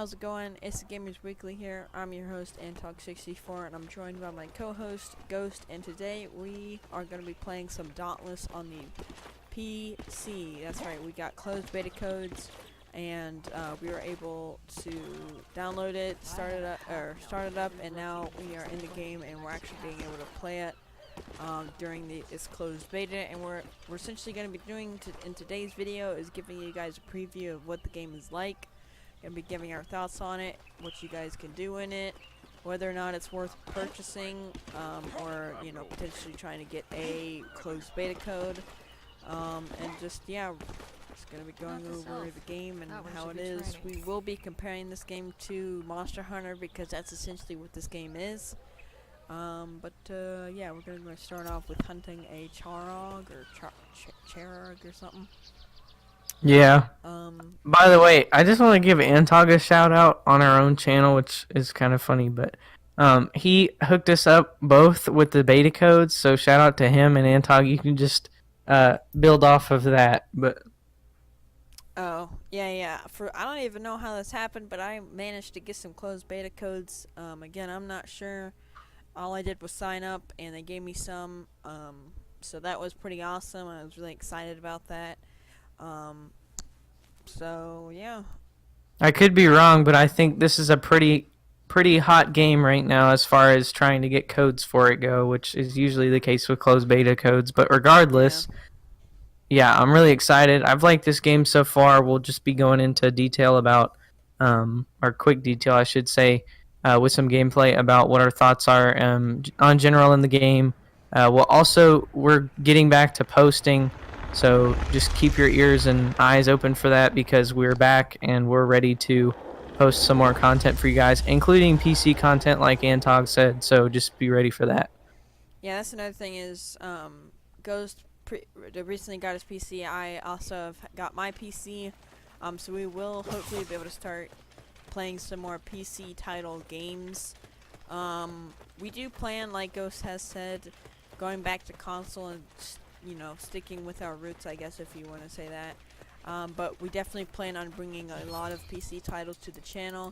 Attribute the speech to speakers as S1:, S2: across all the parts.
S1: how's it going? It's the Gamers Weekly here. I'm your host, Antog64, and I'm joined by my co-host, Ghost, and today we are going to be playing some Dauntless on the PC. That's right, we got closed beta codes, and we were able to download it, start it up, and now we are in the game, and we're actually being able to play it during its closed beta. And we're essentially going to be doing in today's video is giving you guys a preview of what the game is like. Gonna be giving our thoughts on it, what you guys can do in it, whether or not it's worth purchasing, or potentially trying to get a closed beta code, and just just gonna be going over the game and how it is. We will be comparing this game to Monster Hunter because that's essentially what this game is. Yeah, we're gonna start off with hunting a Charog or Charog or something.
S2: Yeah. By the way, I just want to give Antog a shout out on our own channel, which is kind of funny, but he hooked us up both with the beta codes, so shout out to him and Antog. You can just build off of that. But
S1: oh, yeah. I don't even know how this happened, but I managed to get some closed beta codes. Again, I'm not sure. All I did was sign up, and they gave me some. So that was pretty awesome. I was really excited about that. So yeah.
S2: I could be wrong, but I think this is a pretty hot game right now as far as trying to get codes for it go, which is usually the case with closed beta codes. But regardless, yeah, I'm really excited. I've liked this game so far. We'll just be going into detail about, or quick detail, I should say, with some gameplay about what our thoughts are on general in the game. We're getting back to posting. So just keep your ears and eyes open for that because we're back and we're ready to post some more content for you guys, including PC content like Antog said. So just be ready for that.
S1: Yeah, that's another thing is Ghost recently got his PC. I also have got my PC. So we will hopefully be able to start playing some more PC title games. We do plan, like Ghost has said, going back to console and sticking with our roots, I guess, if you want to say that. But we definitely plan on bringing a lot of PC titles to the channel,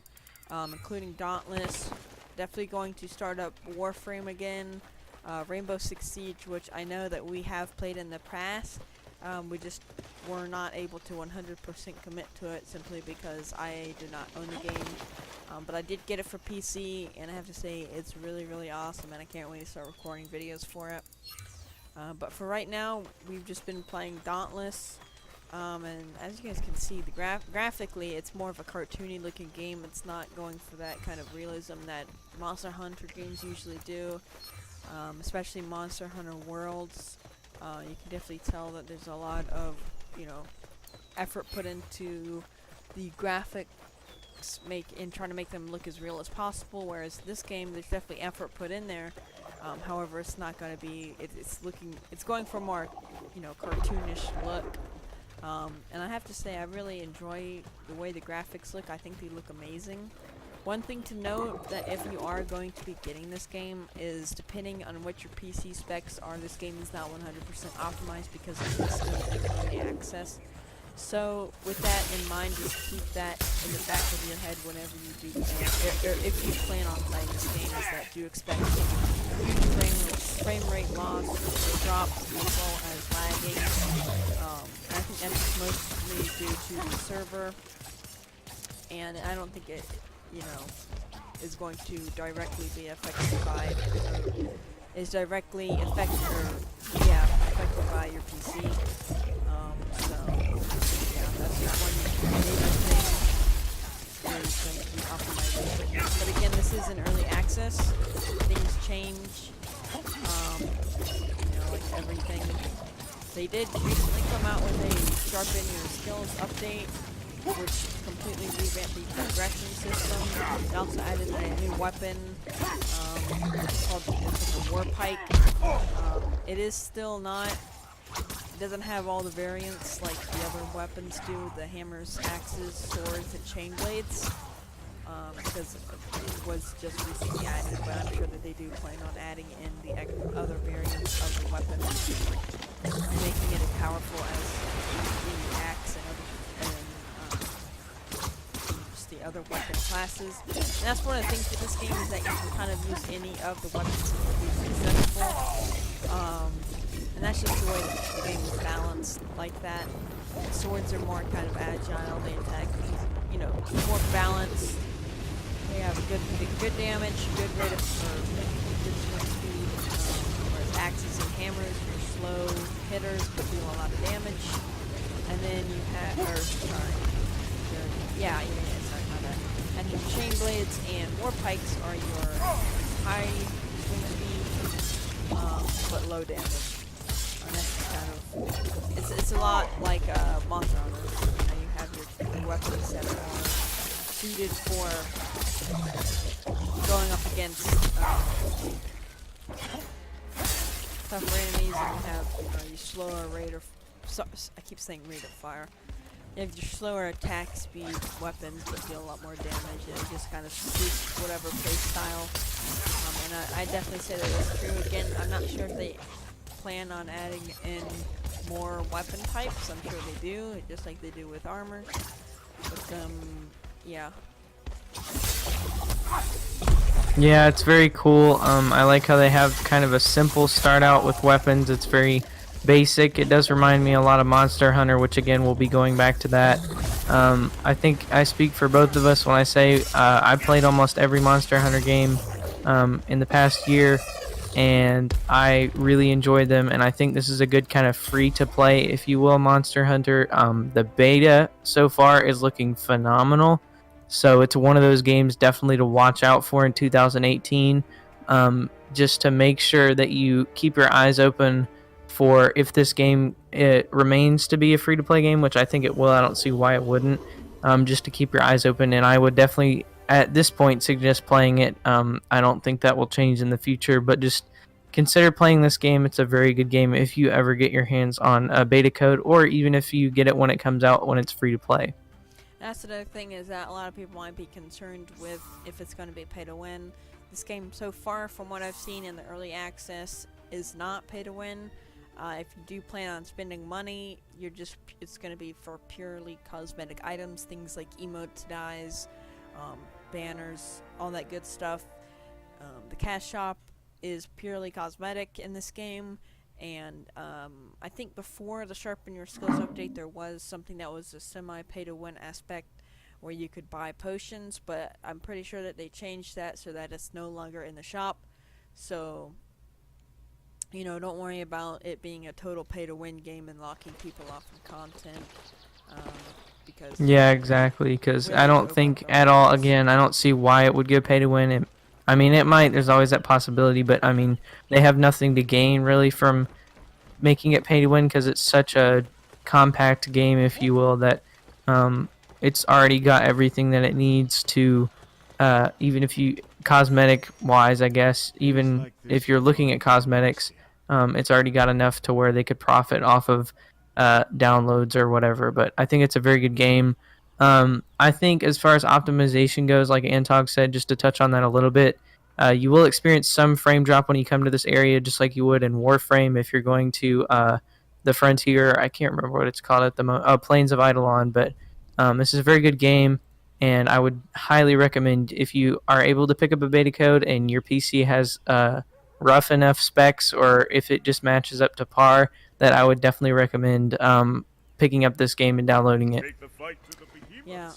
S1: including Dauntless. Definitely going to start up Warframe again, Rainbow Six Siege, which I know that we have played in the past. We just were not able to 100% commit to it simply because I did not own the game. But I did get it for PC, and I have to say it's really, really awesome, and I can't wait to start recording videos for it. But for right now, we've just been playing Dauntless, and as you guys can see, graphically, it's more of a cartoony looking game. It's not going for that kind of realism that Monster Hunter games usually do, especially Monster Hunter Worlds. You can definitely tell that there's a lot of, effort put into the graphics, trying to make them look as real as possible, whereas this game, there's definitely effort put in there. However, it's not going to be, it's going for a more, cartoonish look. And I have to say, I really enjoy the way the graphics look. I think they look amazing. One thing to note, that if you are going to be getting this game, is depending on what your PC specs are, this game is not 100% optimized because it's still in early access. So, with that in mind, just keep that in the back of your head whenever you do plan, if you plan on playing this game, is that you expect some frame rate loss, or drops, as well as lagging. I think that's mostly due to the server, and I don't think it, is going to directly be affected by, affected by your PC. That's just one major thing is going to be optimization. But again, this is in early access. Things change. Like everything. They did recently come out with a sharpen your skills update, which completely revamped the progression system. They also added a new weapon, called the War Pike. It is still not. It doesn't have all the variants like the other weapons do, the hammers, axes, swords, and chain blades, because it was just recently added, but I'm sure that they do plan on adding in the other variants of the weapon, making it as powerful as the axe and other weapon classes. And that's one of the things with this game is that you can kind of use any of the weapons to be successful. And that's just the way the game is balanced like that. Swords are more kind of agile, they attack, more balanced. They have good damage, good rate of, good swing speed. Whereas axes and hammers are slow hitters but do a lot of damage. And then you have, sorry, my bad. And then chain blades and war pikes are your high swing speed, but low damage. And that's kind of, it's a lot like Monster Hunter. You have your weapons that are suited for going up against tougher enemies, and you have your slower rate of. I keep saying rate of fire. You have your slower attack speed weapons, but deal a lot more damage. It just kind of suits whatever play style. And I definitely say that is true. Again, I'm not sure if they plan on adding in more weapon types. I'm sure they do, just like they do with armor. But yeah.
S2: Yeah, it's very cool. I like how they have kind of a simple start out with weapons. It's very basic. It does remind me a lot of Monster Hunter, which again we'll be going back to that. I think I speak for both of us when I say I played almost every Monster Hunter game in the past year, and I really enjoyed them, and I think this is a good kind of free to play, if you will, Monster Hunter. The beta so far is looking phenomenal, so it's one of those games definitely to watch out for in 2018, just to make sure that you keep your eyes open for if this game it remains to be a free to play game, which I think it will. I don't see why it wouldn't. Just to keep your eyes open, and I would definitely at this point suggest playing it. I don't think that will change in the future, but just consider playing this game. It's a very good game if you ever get your hands on a beta code, or even if you get it when it comes out when it's free to play.
S1: That's the other thing, is that a lot of people might be concerned with if it's going to be pay to win. This game so far, from what I've seen in the early access, is not pay to win. If you do plan on spending money, it's going to be for purely cosmetic items, things like emotes, dyes, banners, all that good stuff. The cash shop is purely cosmetic in this game, and I think before the Sharpen Your Skills update there was something that was a semi-pay-to-win aspect where you could buy potions, but I'm pretty sure that they changed that so that it's no longer in the shop. So don't worry about it being a total pay-to-win game and locking people off from content. Because
S2: Yeah, exactly. Because I don't think at all. Again, I don't see why it would go pay to win. I mean, it might. There's always that possibility, but I mean, they have nothing to gain really from making it pay to win because it's such a compact game, if you will, that it's already got everything that it needs to. Even if you cosmetic wise, I guess, even if you're looking at cosmetics, it's already got enough to where they could profit off of downloads or whatever. But I think it's a very good game. I think as far as optimization goes, like Antog said, just to touch on that a little bit, you will experience some frame drop when you come to this area, just like you would in Warframe if you're going to the Frontier. I can't remember what it's called at the moment. Plains of Eidolon. But this is a very good game, and I would highly recommend, if you are able to pick up a beta code and your PC has rough enough specs, or if it just matches up to par, that I would definitely recommend picking up this game and downloading it.
S1: Yeah,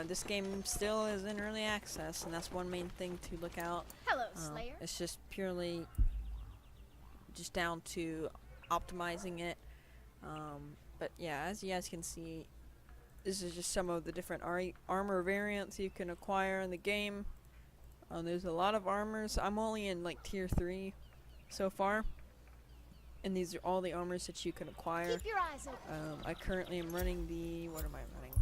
S1: this game still is in early access, and that's one main thing to look out.
S3: Hello, Slayer.
S1: It's just purely just down to optimizing it. But yeah, as you guys can see, this is just some of the different armor variants you can acquire in the game. There's a lot of armors. I'm only in like tier 3 so far, and these are all the armors that you can acquire.
S3: Keep your eyes open.
S1: I currently am running what am I running?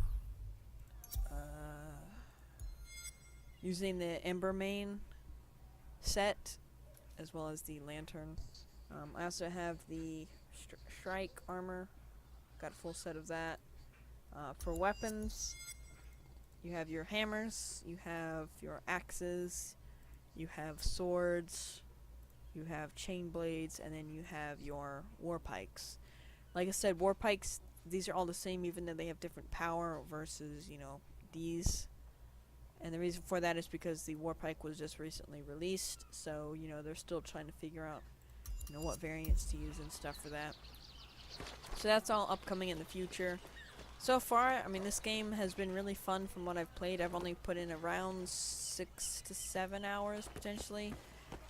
S1: Using the Ember Main set, as well as the Lantern. I also have the Strike armor. Got a full set of that. For weapons, you have your hammers, you have your axes, you have swords, you have chain blades, and then you have your war pikes. Like I said, war pikes, these are all the same, even though they have different power versus, these. And the reason for that is because the Warpike was just recently released, so, you know, they're still trying to figure out, you know, what variants to use and stuff for that. So that's all upcoming in the future. So far, I mean, this game has been really fun from what I've played. I've only put in around 6 to 7 hours, potentially.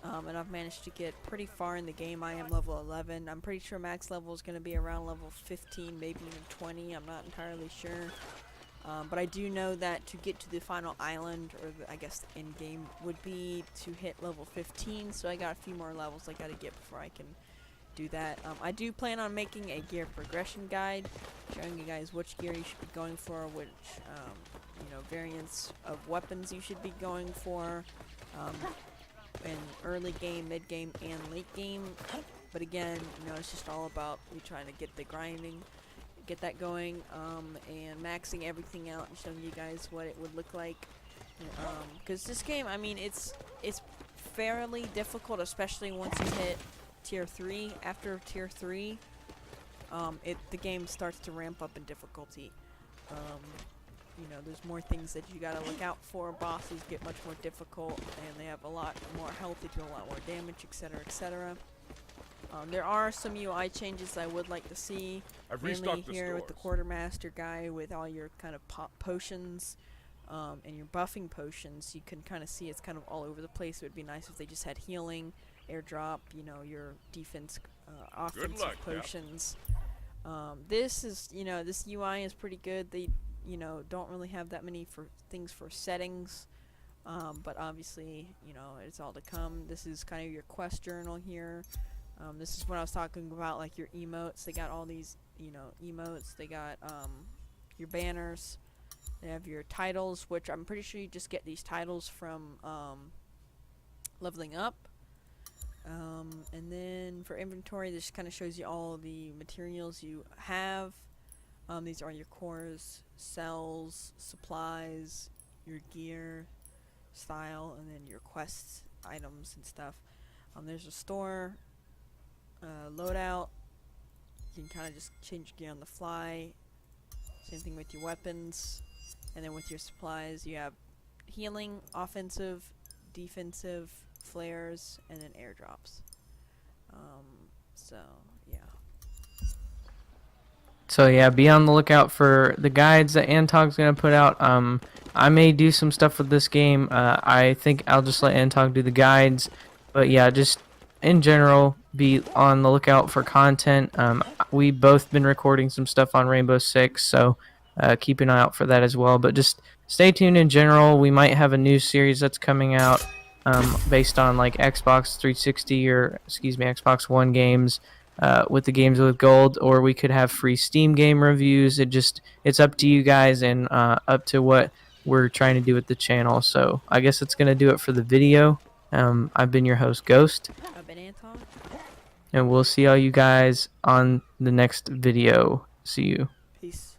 S1: And I've managed to get pretty far in the game. I am level 11. I'm pretty sure max level is going to be around level 15, maybe even 20. I'm not entirely sure. But I do know that to get to the final island, or I guess the end game, would be to hit level 15. So I got a few more levels I got to get before I can do that. I do plan on making a gear progression guide, showing you guys which gear you should be going for, which you know, variants of weapons you should be going for, in early game, mid game, and late game. But again, you know, it's just all about me trying to get the grinding, get that going, and maxing everything out and showing you guys what it would look like. Because this game, I mean, it's fairly difficult, especially once you hit tier 3. After tier 3, the game starts to ramp up in difficulty. You know, there's more things that you gotta look out for. Bosses get much more difficult, and they have a lot more health, they do a lot more damage, etc., etc. There are some UI changes I would like to see.
S3: I've
S1: Mainly
S3: restocked the
S1: here with the
S3: stores.
S1: quartermaster guy with all your kind of potions, and your buffing potions. You can kind of see it's kind of all over the place. It would be nice if they just had healing, airdrop, you know, your defense, offensive
S3: luck, Cap.
S1: potions. This is, you know, this UI is pretty good. They, you know, don't really have that many things for settings, but obviously, you know, it's all to come. This is kind of your quest journal here. This is what I was talking about, like your emotes. They got all these, you know, emotes. They got your banners. They have your titles, which I'm pretty sure you just get these titles from leveling up. And then for inventory, this kind of shows you all the materials you have. These are your cores, cells, supplies, your gear, style, and then your quests, items, and stuff. There's a store, loadout. You can kind of just change gear on the fly. Same thing with your weapons. And then with your supplies, you have healing, offensive, defensive, flares, and then airdrops. So, yeah.
S2: So yeah, be on the lookout for the guides that Antog's gonna put out. I may do some stuff with this game. I think I'll just let Antog do the guides. But yeah, just in general, be on the lookout for content. We both been recording some stuff on Rainbow Six, so keep an eye out for that as well. But just stay tuned in general. We might have a new series that's coming out based on like Xbox 360 or excuse me, Xbox One games. With the games with gold, or we could have free Steam game reviews. It's up to you guys and up to what we're trying to do with the channel. So I guess it's gonna do it for the video. I've been your host Ghost,
S1: I've been Anton.
S2: and we'll see all you guys on the next video. See you.
S1: Peace.